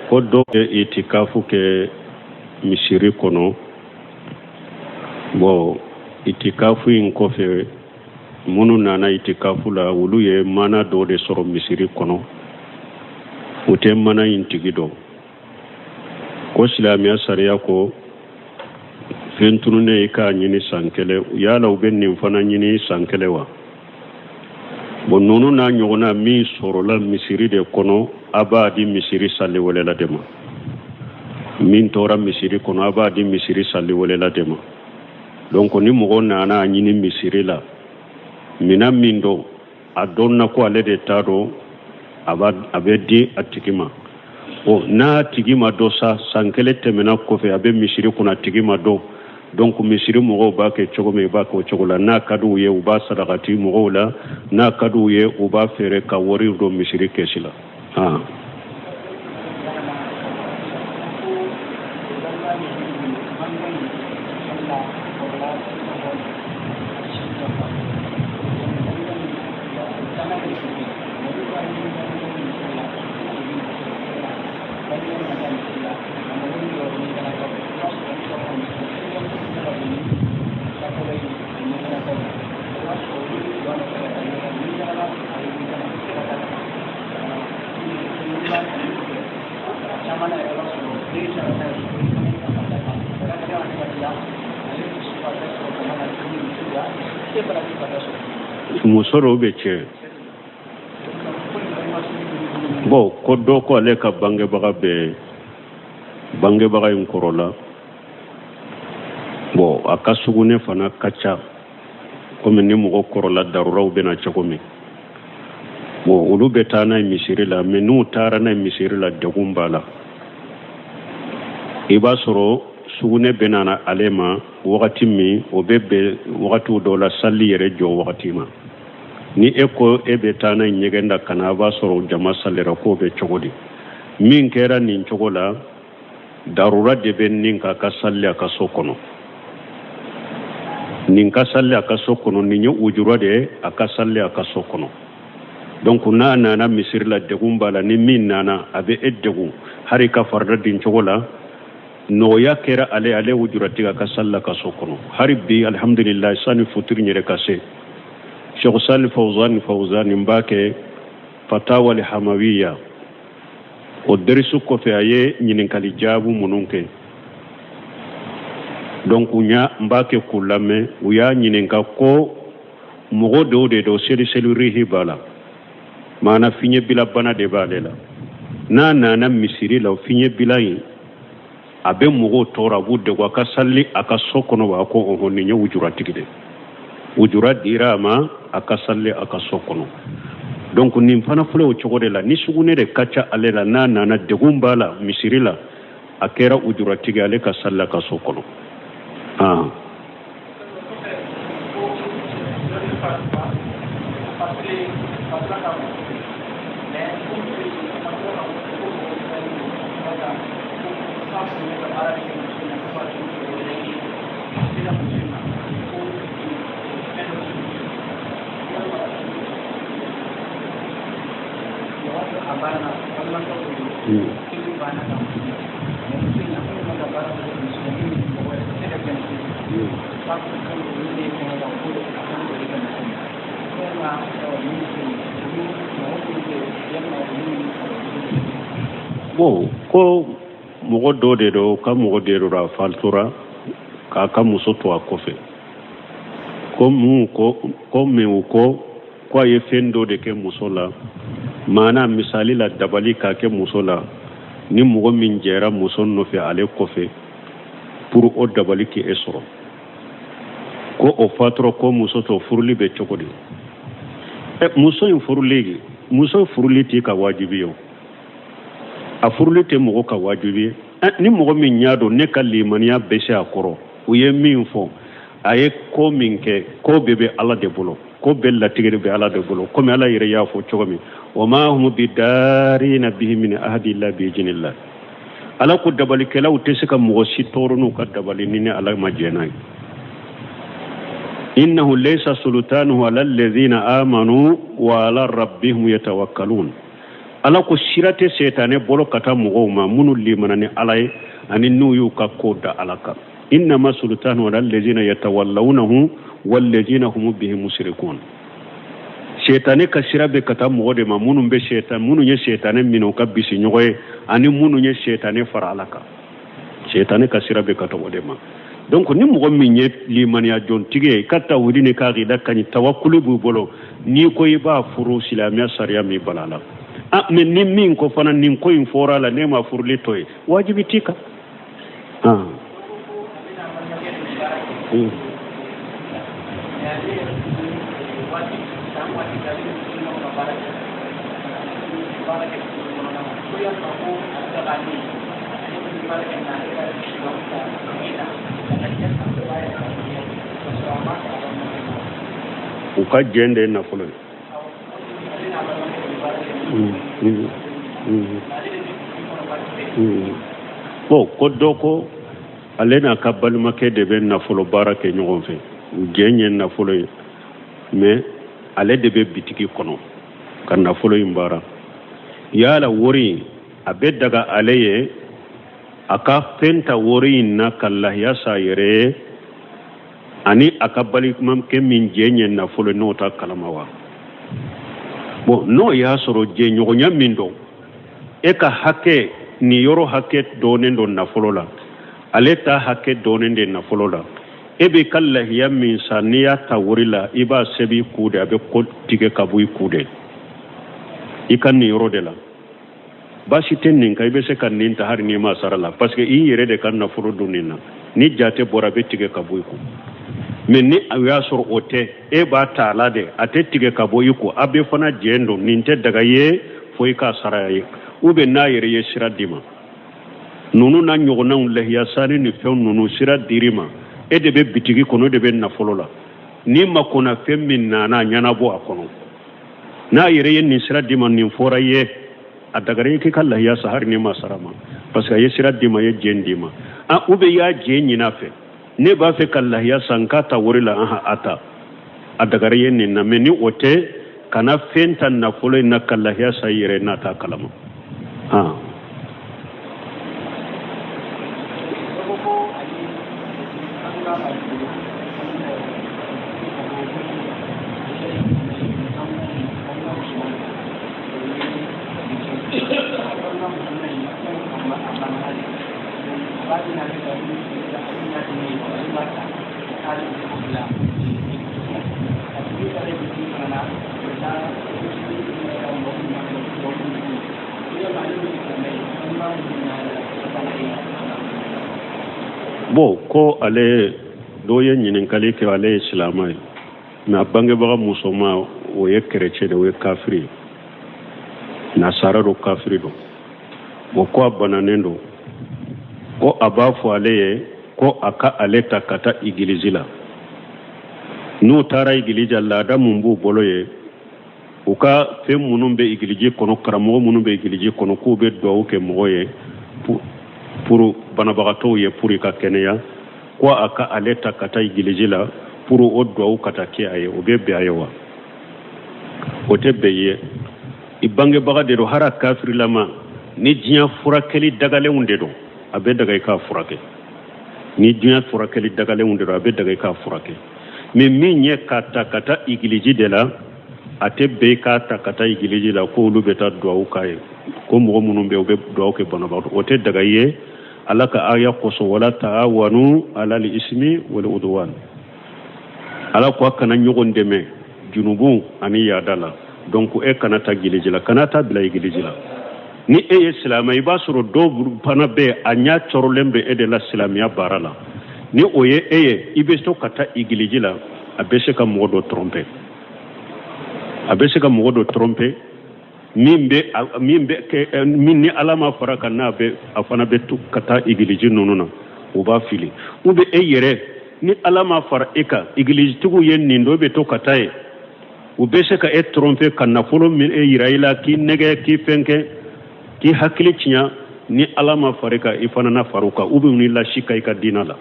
ko dɔ bɛ itikafu kɛ misiri kɔnɔ. Bon itikafu in kɔfɛ minnu nana itikafu la olu ye mana dɔ de sɔrɔ misiri kɔnɔ. U tɛ mana in tigi dɔn. Ko silamɛya sariya ko fɛn tununnen i k'a ɲini san kelen, yala u bɛ nin fana ɲini san kelen wa? Bon ninnu n'a ɲɔgɔnna min sɔrɔla misiri de kɔnɔ a b'a di misiri saliwɛlɛla de ma. Min tora misiri kɔnɔ a b'a di misiri saliwɛlɛla de ma. Donc ni mɔgɔ nana a ɲini misiri la mina min dɔn a dɔnna ko ale de t'a dɔn a bɛ di a tigi ma. N'a tigi ma dɔn sa san kelen tɛmɛna kɔfɛ a bɛ misiri kɔnɔ a tigi ma dɔn. Donc misiri mɔgɔw b'a kɛ cogo min i b'a kɛ o cogo la. N'a ka d'u ye u b'a sarakati mɔgɔw la, n'a ka d'u ye u b'a fɛɛrɛ ka wari don misiri kɛsi la. Muso dɔw bɛ cɛ. Bon ko dɔ ko ale ka bangebaga in kɔrɔla. Bon a ka sugunɛ fana ka ca komi ni mɔgɔ kɔrɔla daruraw bɛna cogo min. Bon olu bɛ taa n'a ye misiri la mais n'u taara n'a ye misiri la degun b'a la. I b'a sɔrɔ sugunɛ bɛ na ale ma wagati min o bɛ bɛn wagatiw dɔw la sali yɛrɛ jɔ wagati ma. Ni e ko e bɛ taa n'a ye ɲɛgɛn da ka na a b'a sɔrɔ jama salira k'o bɛ cogo di. Min kɛra nin cogo la darura de bɛ nin ka sali a ka so kɔnɔ. Nin ka sali a ka so kɔnɔ nin ye ujura de ye a ka sali a ka so kɔnɔ. Donc n'a nana misiri la degun b'a la ni min nana a bɛ e degun hari ka farida din cogo la. Nɔgɔya kɛra ale ujuratigi a ka sali la ka so kɔnɔ. Hari bi alhamdulillah sani futuri yɛrɛ ka se. Sheikh Salih Fawzan b'a kɛ Fatawa al-Hamawiya. O derisu kɔfɛ a ye ɲininkali jaabu minnu kɛ. Donc n b'a kɛ k'u lamɛn u y'a ɲininka ko mɔgɔ dɔw de don seli b'a la. Maana fiɲɛ bila bana de b'ale la. N'a nana misiri la o fiɲɛ bila in a bɛ mɔgɔw tɔɔrɔ a b'u degun a ka sali a ka so kɔnɔ wa ko nin ye ujuratigi de. Ujura dira a ma a ka sali a ka so kɔnɔ. Donc nin fana filɛ o cogo de la ni sugunɛ de ka ca ale la n'a nana degun b'a la misiri la a kɛra ujuratigi ale ka sali a ka so kɔnɔ. Bon ko mɔgɔ dɔ de don ka mɔgɔ de don a falitora k'a ka muso to a kɔfɛ. Ko min u ko a ye fɛn dɔ de kɛ muso la. Maana misali la dabali k'a kɛ muso la ni mɔgɔ min jɛra muso nɔfɛ ale kɔfɛ pour o dabali k'e sɔrɔ. Ko o fatura ko muso to furuli bɛ cogo di. Muso in furuli t'i ka wajibi ye. A furuli tɛ mɔgɔ ka wajibi ye. Ni mɔgɔ min y'a dɔn ne ka limaniya bɛ se a kɔrɔ u ye min fɔ a ye ko min kɛ ko bɛɛ bɛ Ala de bolo. Ko bɛɛ latigɛ bɛ Ala de bolo komi Ala yɛrɛ y'a fɔ cogo min wa ma hum bidarina bihi min ahadi illa bi idhnillah. Ala ko dabalikɛlaw tɛ se ka mɔgɔ si tɔɔrɔ n'u ka dabali ni Ala ma jɛ n'a ye. إنه ليس سلطانه على الذين آمنوا وعلى ربهم يتوكلون ala ko sirate setane bolo kata mogo ma munu limana ni ala ye ani nu yu ka koda alaka innama sultanu ala allazina yatawallawnahu wallazina hum bihi mushrikun setane ka sirabe kata mogo de ma munu be setan munu ye setane mino ka bisi nyogoye ani munu ye setane fara alaka setane ka sirabe kata wode ma donc ni mogo min ye limaniya jon tige kata wudini ka gida kani tawakkulu bu bolo ni ko iba furu silamiya sariya mi balala men ni min ko fana nin ko in fora la ne ma furli toy wajibi tika uka jende na fulo bon ko doko alena ka balma ke de ben na fulo barake nyogon fe jenye na fulo mais ale de be bitiki kono kan na fulo imbara yala wori abe daga aleye aka penta wori na kallah ya sayere ani aka bali mam ke min jenye na fulo nota kalamawa bon no ya soro je nyogonya mindo e ka hake ni yoro hake donen don na fulo la aleta hake donen de na fulo la e be kallah ya min saniya tawrila iba sebi kude abe ko tige kabuy kude ikan ni yoro de la basi tennin kay be se kan nin ta har ni ma sarala parce que i yere de kan na fulo dunina ni jate bora be tige kabuy ku men ni ya soro ote e ba tala de ate tige kabuy ku abe fana jendo nin te daga ye foi ka saraye ube na yere ye sira dima nunu na nyogona lahiya sani ni fe nunu sira dirima e de be bitigi kono de be na fulo la ni makona femmin na nyana bo akono na yere ye ni sira dima ni fora ye adagare ke kala ya sahar ni masarama parce que ye sira dima ye jendima ube ya jenyi na fe ne ba fe kala ya sankata worila ata adagare ye ni na meni ote kana fenta na fulo na kala ya sayire na ta kalama bo ko ale doye nyinin kali ke ale islamai na bange baga musoma o ye chrétien o ye kafiri na sararo kafiri do bo ko bananendo ko abafu ale ko aka aleta kata igilizila no tara igilija lada mumbu boloye uka fem munumbe igiliji kono karamo munumbe igiliji kono ko be do ke moye pour banabagato ye pour ka kenya ko aka aleta kata igilizila pour o do kata ke aye o be be ayewa o te beye ibange baga de do hara kafiri lama ni jinya furakeli dagale unde do abe daga ka furake ni jinya furakeli dagale unde do abe daga ka furake mais minye kata igiliji de la ate be kata igiliji la ko lu beta do kaye ko mo munum be o be do ke banabagato o te daga ye alaka aya qoso wala taawanu ala al-ismi wal udwan ala ko kana nyogon deme junubu ani yadala donc e kana ta gilijila kana ta bila gilijila ni e islamai basuro do pana be anya chorolembe e de la islamia barala ni oye eye ibesto kata igilijila abese ka modo tromper mimbe ke minni alama faraka na be afana betu kata igiliji nonuna uba fili ube eyere ni alama far eka igiliji tugu yen nindo be to katae ube se ka tromper kana folo min e yiraila ki nege ki fenke ki hakili chinya ni alama farika ifana na faruka ube ni la shika ika dinala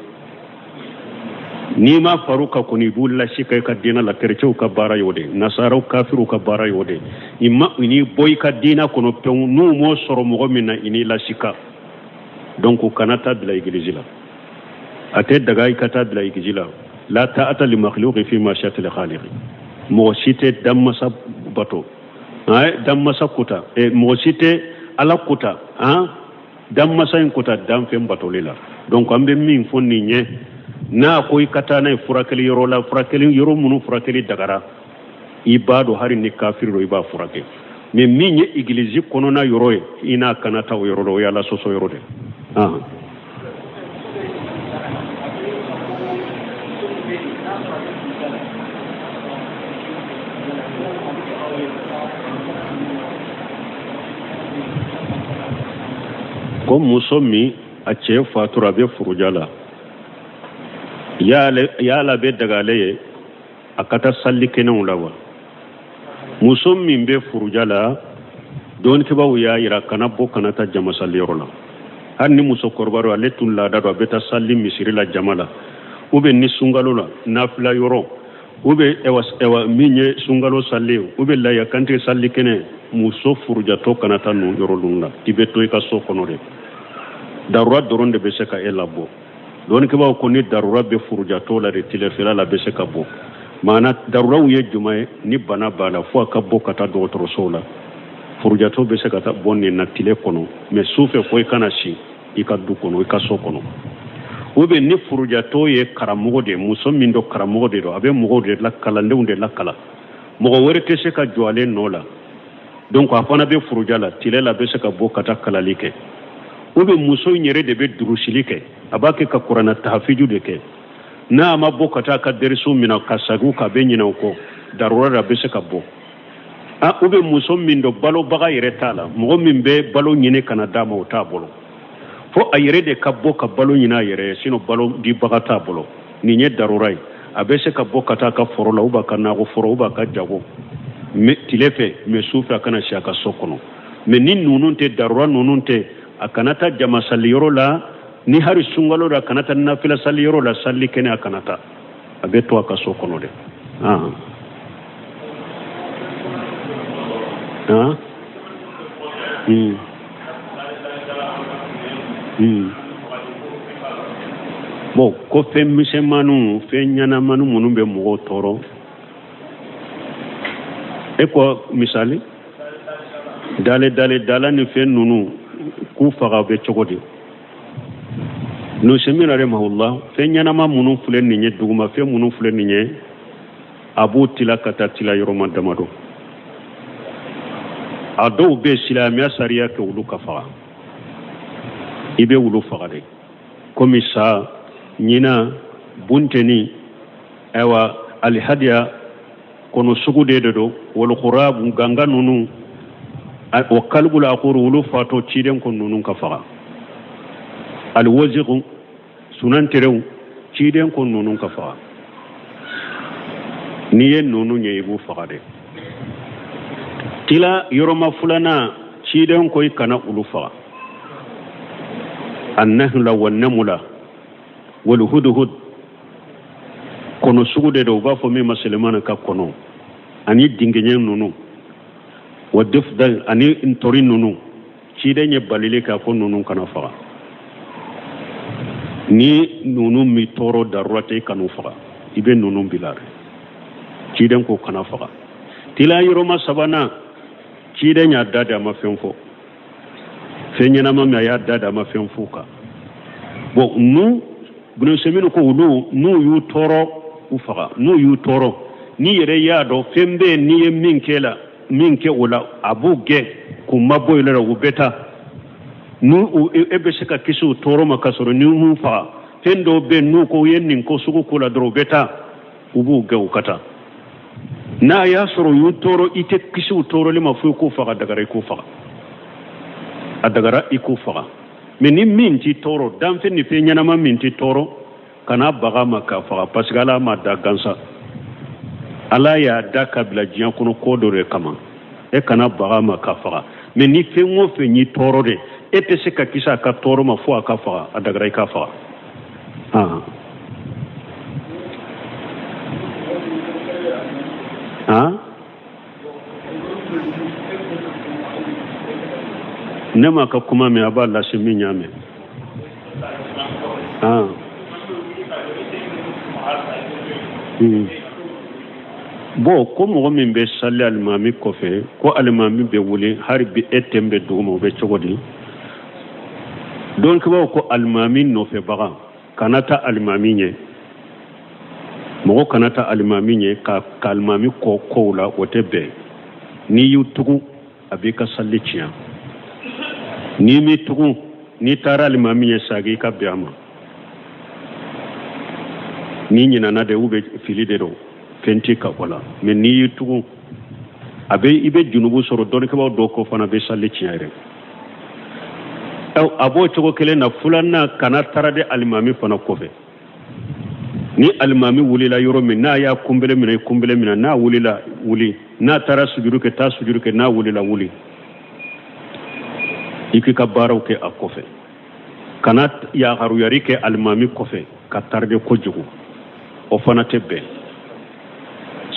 ni ma faruka kuni bulla shi kai ka dina la kercew ka bara yode nasaraw kafiru ka bara yode imma ini boy ka dina kono pew nu mo soro mo minna ini la shika donc kanata bila iglesia la ate daga ikata bila iglesia la ta'ata li makhluqi fi ma sha'at li khaliq mo shite damasa bato ay damasa kuta e mo shite ala kuta damasa in kuta dam fem bato lila donc ambe min fonni nye na koy katana furakeli yoro la furakeli yoro munu furakeli dagara ibado hari ni kafiro iba furake me minye iglesia kono na yoro ina kanata yoro do yala soso yoro de ko musomi a ce fatura be furujala ya be daga leye a kata salli kenan lawa musomi be furujala don ke bawu ya ira kana bo kana ta jama salli rola har ni muso korbaro ale tun la da be ta salli misiri la jamala ube ni sungalo la nafila yoro ube ewa minye sungalo salli ube la ya kanti salli kene muso furujato kana ta no yoro lunga tibeto ka so kono de darura doron de be se ka elabo don ke bawo ko ni darura be furujato la de tilefela la be se ka bo mana darura uye jumae ni bana bala fo ka bo kata do toro sola furujato be se ka ta bonni na tile kono me sufe ko kana shi ikaddu kono ikaso kono ube ni furujato ye karamogo de muso min do karamogo de do abe mogo de la kala ndeunde la kala mogo wore te se ka joale nola donc afana be furujala tile la be se ka bo kata kala like ube muso nyere de be durusilike abake ka qur'ana tahfiju de ke na ma bo kata ka derisu mina kasagu ka be nyina ko darura be se ka bo ube muso min do balo baga yere tala mogo min be balo nyine kana dama o ta bolo fo a yere de ka bo ka balo nyina yere sino balo di baga ta bolo ni nye darurai abe se ka bo kata ka forola uba kana go foro uba ka jago me tilefe me sufa kana shaka sokono me nin nununte darura nununte akanata jama saliyoro la ni hari sungalo da kanata nafila saliyoro la salli kene akanata abe to aka sokono de bon ko fe misemanu fe nyana manu munu be mo toro e ko misali dale ni fe nunu ku faga be chogodi no semina remahullah fe nyana ma munu fulen ni nye duguma fe munu fulen ni nye abu tilakata tila yoroma damado ado be silamiya sariya ke wulu kafa ibe wulu faga de komisa nyina bunteni ewa alhadiya kono sugude do wal qurab ganga nunu wa kalbul aquru wulu fato ciden kon nunun kafa alwaziqu sunan terew ciden kon nunun kafa niye nunu nye ibu faga de tila yoroma fulana ciden koy kana ulu faga annahla wan namula wal hudhud kono sugude do ba fo mi muslimana ka kono ani dingenyen nunu wa difdal ani intori nunu ciden ye balile ka ko nunu kana faga ni nunu mi toro darurate kanu faga ibe nunu bilare ciden ko kana faga tila yoroma sabana ciden ya dada ma fenfo fenyana ma ya dada ma fenfo ka bo nu bunu seminu ko nu yu toro ufaga nu yu toro ni yere ya do fembe ni ye minke wala abuge kuma boyla ubeta nu ebe seka kisu toro makasoro ni mu fa tendo be nu ko yennin ko sugu kula dro beta ubu ga ukata na ya soro yu toro ite kisu toro lima fu ko fa dagara ko fa adagara iko fa meni minti toro dan fe ni fe nyana ma minti toro kana baga maka fa pasgala ma da gansa ala ya da kabila jiyan kono kodore kama e kana baga maka fa meni fe ngo fe ni toro de e pe se ka kisa ka toro ma fu aka fa adagara ka fa nema ka kuma me aba la se min nyame bo ko mo min be salli almami ko fe ko almami be wuli har bi etembe dumo be chogodi donc ko almami no fe baga kanata almami nye mo kanata almami nye ka almami ko la wotebe ni yutugu abika salli ciya ni mi tugu ni tara almami nye sagi ka biama ni nyina na de ube fili de do fenti ka wala mais ni tugu abe ibe junubu soro don ke ba do ko fana be salli ciere abo chogo kele na fulanna kana tarade almami fana ko fe ni almami wulila yoro min na ya kumbele mina na wulila wuli na tara sujudu ke ta sujudu ke na wulila wuli iki ka baraw ke akofe kana ya haru yari ke almami ko fe ka tarde ko jugu o fana tebbe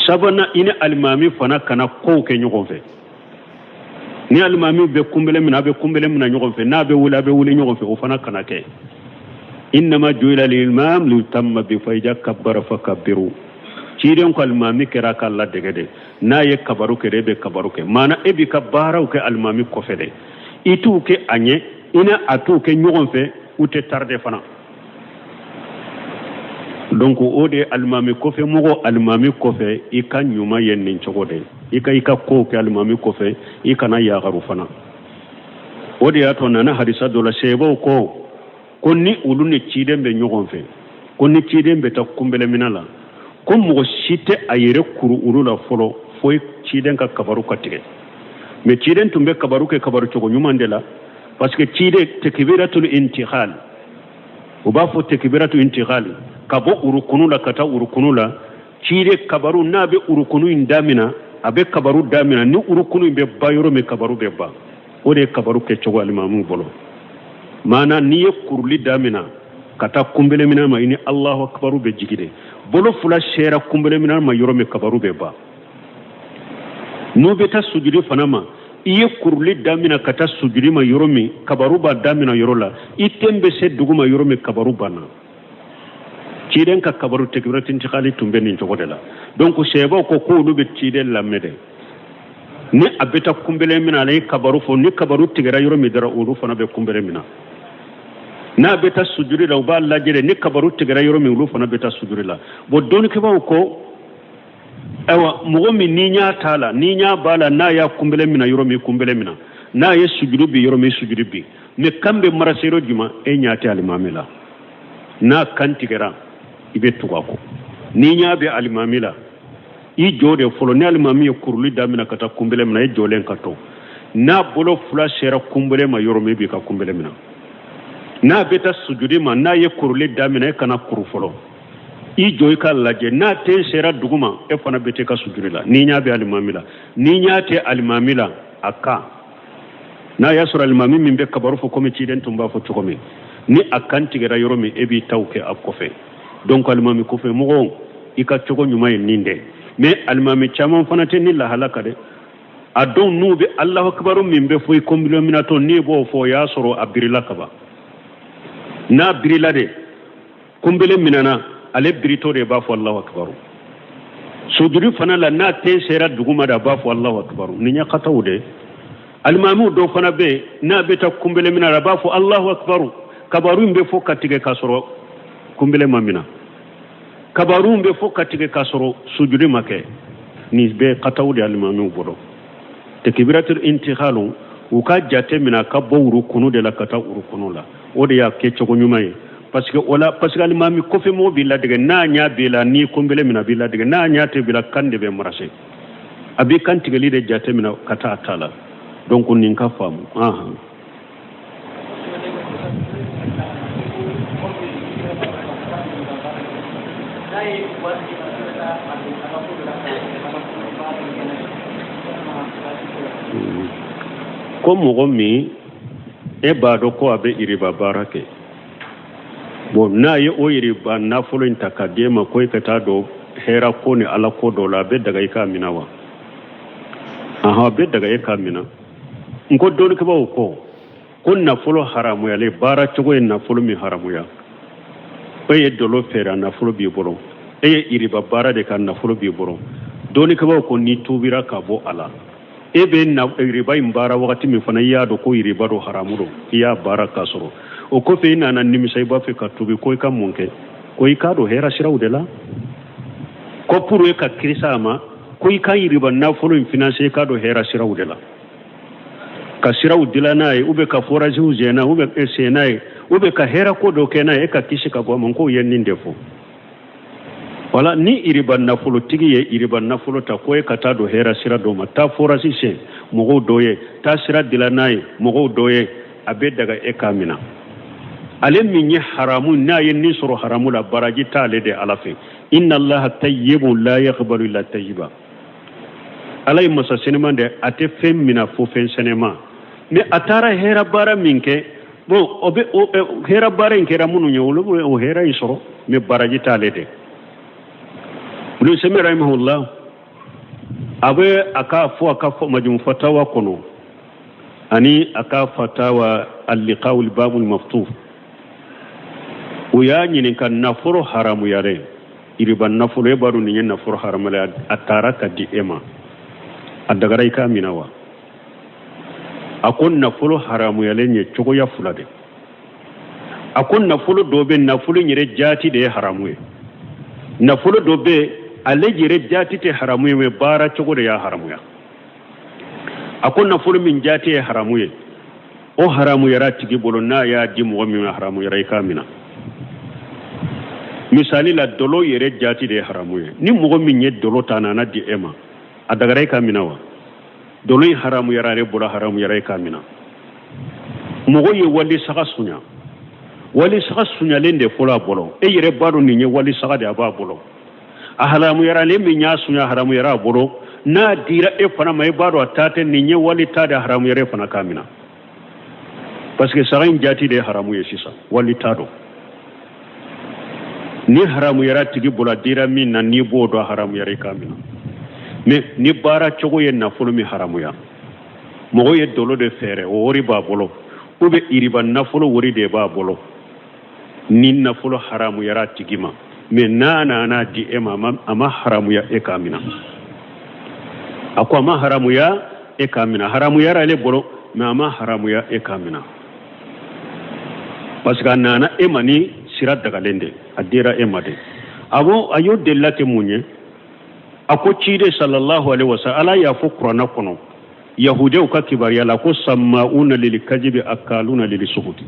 sabana ina almami fana kana ko ke nyogon fe ni almami be kumbele mina nyogon fe na be wuli nyogon fe o fana kana ke innama juila lil imam li tamma bi fayja kabbara fakabbiru ciiden ko almami kera kala degede na ye kabaru ke rebe kabaru ke mana ebi kabbara ke almami ko fe de itu ke anye ina atu ke nyogon fe ute tarde fana donc o de almami ko fe mogo almami ko fe ika nyuma yennin chogode ika ko ke almami ko fe ika na ya garu fana o de ato nana hadisa dola sebo ko ni ulu ne ciden be nyogon fe ko ni ciden be ta kumbele minala ko mogo site ayere kuru ulu la folo foy ciden ka kabaru katige me ciden tumbe kabaru ke kabaru chogo nyuma ndela parce que cide takbiratul intihal uba fo takbiratul intihal kabo urukunu la kata urukunu la cide kabaru na be urukunu indamina abe kabaru damina ni urukunu be bayoro me kabaru be ba o de kabaru ke chogo alimamu bolo mana ni ye kuruli damina kata kumbele mina ma ini Allahu akbaru be jigide bolo fula shera kumbele mina ma yoro me kabaru be ba no beta sujudi fanama iye kuruli damina kata sujudi ma yoro me kabaru ba damina yoro la itembe se duguma yoro me kabaru bana ciden ka kabaru tekbiratin tikhali tumbe nin jogodela donc sheba ko lu be ciden la mede ni abeta kumbele mina lay kabaru fo ni kabaru tigara yoro me dara ulu fana be kumbele mina na beta sujudi la uba la jere ni kabaru tigara yoro min lu fana beta sujudi la bo don ke ba ko ewa mugo mi ni nya tala ni nya bala na ya kumbele mina yoro mi kumbele mina na ye sujudu bi yoro mi sujudu bi ne kambe marasero juma e nya ta alimamila na kan tigara ibe tuwa ko ni nya be alimamila i jode folo ni alimami ye kuruli damina kata kumbele mina e jolen kato na bolo fula shera kumbele ma yoro mi bi ka kumbele mina na beta sujudi ma na ye kuruli damina e kana kuru folo i joy ka laje na te sera duguma e fana bete ka sujudi la ni nya be alimami la ni nya te alimami la aka na ya sura alimami min be kabaru fo komi ci den tumba fo chokomi ni akanti gara yoro mi ebi tawke akofe donc alimami ko fe mo ika chogo nyuma e ninde mais alimami chama fana te ni la halaka de adon nube Allahu akbaru min be fo ko minato ni bo fo ya soro abirila kaba na birila de kumbele minana ale birito de ba fo Allahu akbaru sujudi fana la na te sera duguma da ba fo Allahu akbaru ni nya katawde almamu do fana be na beta kumbele minana ba fo Allahu akbaru kabaru mbe fo katige kasoro kumbele mamina kabaru mbe fo katige kasoro sujudi make ni be katawde almamu bodo takbiratul intikhalu uka jate mina ka bowru kunu de la kata uru kunu la o de ya ke chogo nyumaye parce que alimami ko fe mo bi la de na nya be la ni kumbele mina bi la de na nya te bi la kande be marase abi kanti gali de jate mina kata atala donc nin ka famu ko mogo mi e ba do ko abe iriba barake bo na ye o iriba na folo intaka dema ko ikata do hera ko ni ala ko do la be daga ika minawa be daga ika mina ngo do ke ba ko ko nafolo haramuya le baara cogo ye nafolo min haramuya o ye dolo feere nafolo b'i bolo e ye iriba baara de ka nafolo b'i bolo dɔɔnikɛbaw ko ni tuubira ka bɔ a la e bɛ iriba in baara wagati min fana i y'a dɔn ko iriba do haramu do i y'a baara k'a sɔrɔ o kɔfɛ i nana nimisa i b'a fɛ ka tuubi ko i ka mun kɛ ko i k'a dɔn hɛrɛ siraw de la ko pour e ka kirisa a ma ko i ka iriba nafolo in financer i k'a dɔn hɛrɛ siraw de la ka siraw dila n'a ye ka forasiw jɛ n'a ye sen n'a ye ka hɛrɛ ko dɔ kɛ n'a ye e ka kisi ka bɔ a ma k'o ye nin de fɔ wala ni iriba nafolotigi ye iriba nafolo ta ko e ka taa don hɛrɛ sira dɔ ma taa forasi sɛn mɔgɔw dɔ ye taa sira dila n'a ye mɔgɔw dɔ ye a bɛ daga e k'a minɛ ale min ye haramu n'a ye nin sɔrɔ haramu la baraji t'ale de ala fɛ inna allaha tayyibun la yaqbalu illa tayyiba ala ye masa sɛnɛman de a tɛ fɛn minɛ fo fɛn sɛnɛman mais a taara hɛrɛ baara min kɛ bon o bɛ hɛrɛ baara in kɛra minnu ye olu bɛ o hɛrɛ in sɔrɔ mais baraji t'ale de Ibn Sami rahimahullah abe aka fɔ majmu fatawa kono ani aka fatawa al-liqa al-bab al-maftuh uya nyinin kan nafuru haramu yare iriban nafuru e baru ni nafuru haramu la atara ka di ema adagara ika minawa akon nafuru haramu yale nye chogo ya fulade akon nafuru dobe nafuru nyire jati de haramu e nafuru dobe ale jire jati te haramu ye bara cogo de ya haramu ya akon nafolo min jati ye haramu ye o haramu yara tigi bolo na ya di mɔgɔ min haramu yara i ka mina misali la dolo yɛrɛ jati de ye haramu ye ni mɔgɔ min ye dolo ta nana di e ma a dagara i ka mina wa dolo in haramu yara yɛrɛ bolo haramu yara i ka mina mɔgɔ ye wali saga suɲalen de fɔlɔ a bolo e yɛrɛ b'a dɔn nin ye wali saga de a b'a bolo a haramu yara le min y'a sunya haramu yara a bolo n'a dira e fana ma e b'a dɔn a taa tɛ nin ye wali ta de haramu yara e fana ka mina parce que saga in jati de ye haramu ye sisan wali ta dɔn ni haramu yara tigi bolo a dira min na n'i b'o dɔn haramu yara i ka mina mais ni baara cogo ye nafolo min haramuya mɔgɔ ye dolo de fɛɛrɛ o wari b'a bolo ou bien iriba nafolo wari de b'a bolo ni nafolo haramu yara tigi ma mais n'a nana di e ma a ma haramuya e ka mina a ko a ma haramuya e ka mina haramuya ale bolo mais a ma haramuya e ka mina parce que a nana e ma ni sira dagalen de a dira e ma de a y'o delila kɛ mun ye a ko ciden sallallahu alaihi wasallam ala y'a fɔ kuranɛ kɔnɔ yahudiw ka kibariya la ko samma'una lil kajibi akaluna lil suhuti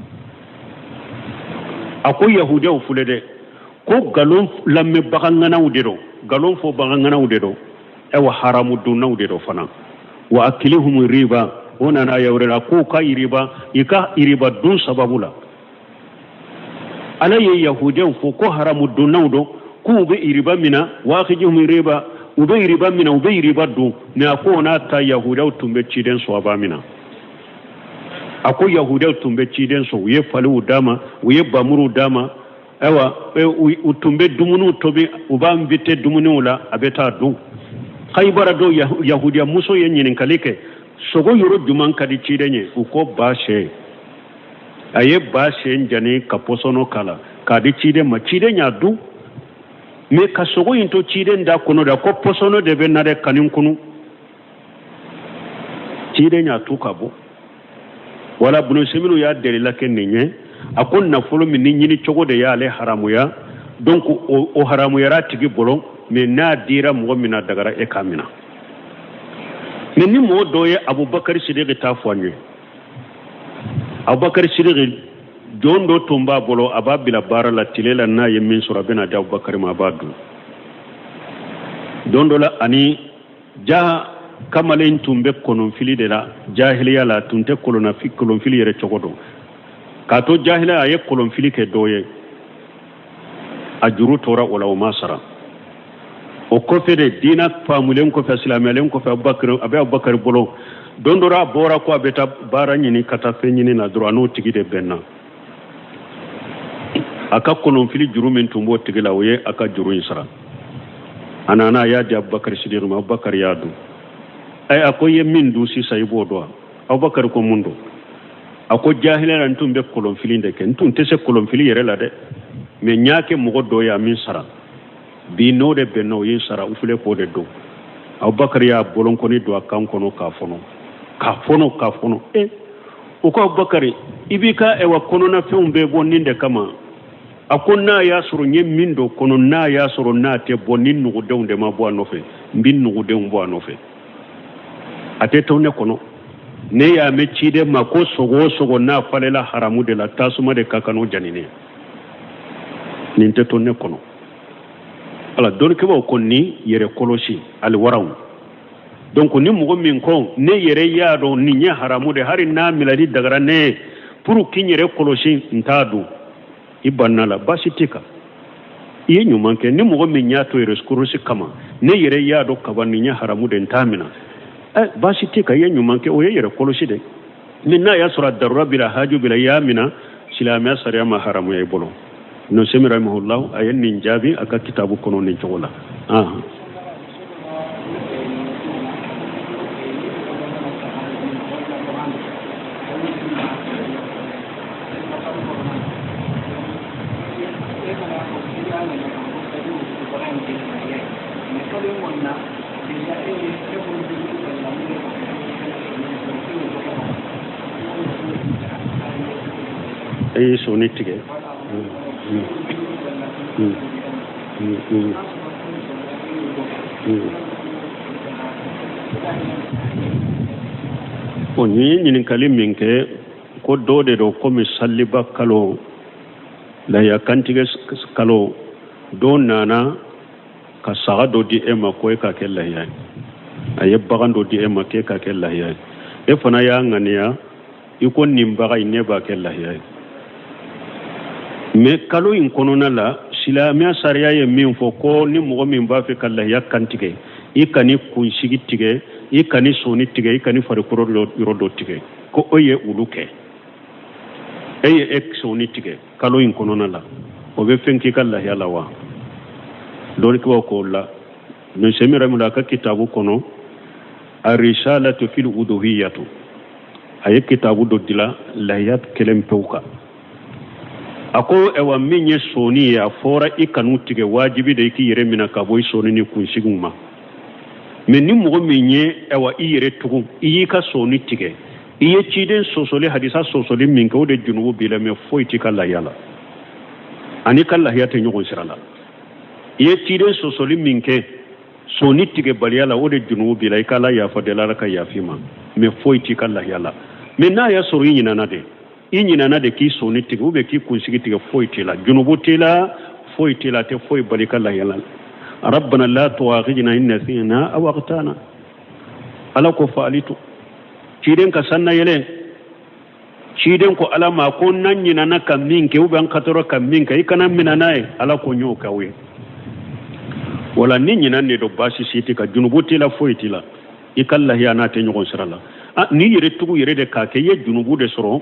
a ko yahudiw fule de ko galon lamɛ baganŋanaw de don galon fɔ baganŋanaw de don wa haramu dunnaw de don fana wa akilihum riba o nana yawrela ko ka riba i ka riba dun sababu la ala ye yahudiw fɔ ko haramu dunnaw don k'u bɛ riba mina wa akilihum riba u bɛ riba mina u bɛ riba dun mais a ko n'a ta yahudiw tun bɛ ciden sɔrɔ a b'a mina a ko yahudiw tun bɛ ciden sɔrɔ u ye faliw d'a ma u ye bamuruw d'a ma u tun bɛ dumuniw tobi u b'a invité dumuniw la a bɛ taa dun Khaybara do yahudiya muso ye ɲininkali kɛ sogo yɔrɔ juman ka di ciden ye u ko ba sɛ a ye ba sɛ jani ka pɔsɔnɔ k'a la k'a di ciden ma ciden y'a dun mais ka sogo in to ciden da kɔnɔ da ko pɔsɔnɔ de bɛ na dɛ kanin kunu ciden y'a tu ka bɔ wala Ibn Sami y'a delila kɛ nin ye a ko nafolo min ni ɲini cogo de y'ale haramuya donc o haramuyara tigi bolo mais n'a dira mɔgɔ min na dagara e ka mina mais ni mɔgɔ dɔ ye Abubakar Sidiki t'a fɔ an ye Abubakar Sidiki don dɔ tun b'a bolo a b'a bila baara la tile la n'a ye min sɔrɔ a bɛna di Abubakar ma a b'a dun don dɔ la ani ja kamalen tun bɛ kɔnɔnfili de la jahiliya la tun tɛ kɔlɔnfili yɛrɛ cogo dɔn k'a to jahiliya a ye kɔlɔnfili kɛ dɔ ye a juru tora o la o ma sara o kɔfɛ de diina faamulen kɔfɛ silamɛyalen kɔfɛ a bɛ Abubakar bolo don dɔ a bɔra ko a bɛ taa baara ɲini ka taa fɛn ɲini na dɔrɔn a n'o tigi de bɛnna a ka kɔlɔnfili juru min tun b'o tigi la o ye a ka juru in sara a nana a y'a di Abubakar Sidiki ma Abubakar y'a dun a ko i ye min dun sisan i b'o dɔn Abubakar ko mun don ako jahilera ntum be kolon filinde ke ntum tese kolon fili yere la de me nyaake mo do ya min sara bi no de be no yin sara ufule ko de do Abubakar ya bolon ko ni do kan kono ka fono o ko Abubakar ibika e wa kono na fe umbe boninde kama akonna ya suru nyem min do kono na ya suru na te bonin nugo de unde ma bo anofe mbin nugo de umbo anofe ate to ne kono ne ya me cide ma ko sogo na falela haramu de la tasuma de kakano janine nin te to ne kono ala don ke ba ko ni yere koloshi al waraw donc ni mugo min ko ne yere ya do ni nya haramu de hari na miladi dagara ne pour kinyere koloshi ntadu ibanna la basitika iye nyuman ke ni mugo min nya to yere skurusi kama ne yere ya do kabani nya haramu de ntamina basitika iye nyuman ke o yere koloshi de minna ya sura darura bila haju bila yamina silama sariya ma haramu ya bolo no semi rahimahullah ayen nin jabi aka kitabu kono nin chogola soni tige o ni kali min ke ko dode do ko mi salliba kalo la ya kantige kalo do nana ka saga do di ema ko ka ke la ya aye bagan do di ema ke ka ke la ya e fana ya ngania iko nimbaga ine ba ke la ya me kalo in konona la silamia sariya ye min fo ko ni mogo min ba fe kala ya kantige ikani kunsigi tige ikani soni tige ikani farikoro yoro do tige ko oye uluke eye ek soni tige kalo in konona la o be fenki kala ya lawa don ko ko la no semira mu ka kitabu kono ar-risalatu fil uduhiyatu aye kitabu do dila layat kelem pewka ako ewa minye soni ya fora ikanu tige wajibi da iki yere mina ka boy soni ni kunsiguma men ni mo minye ewa iyere tugu iyi ka soni tige iye ciden sosole hadisa sosole min ka de junubu bila me foyti kala yala ani kala yate nyogon sirala iye ciden sosole min ke soni tige baliyala de junubu bila ikala ya fadela ka ya fima me foyti kala yala men na ya sori nyina na de inyina na de ki soni tige ube ki kunsigi tige foytila junubu tila foytila te foy balika la yala rabbana la tuakhidna in nasina aw aqtana ala ko faalitu ciden ka sanna yele ciden ko ala ma ko nanyina na kaminke ube an katoro kaminka ikana minanae ala ko nyoka we wala ninyina ne do basi siti ka junubu tila foytila ikalla ya na te nyogon sirala ni yere tugu yere de ka ke ye junubu de soro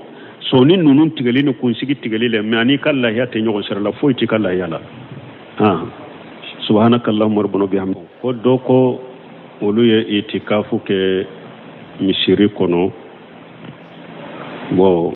soni nunun tigeli ni kunsigi tigeli le me ani kala ya te nyogo sera la foyti kala yala subhanakallahumma rabbana bihamdi ko doko olu ye itikafu ke misiri kono bo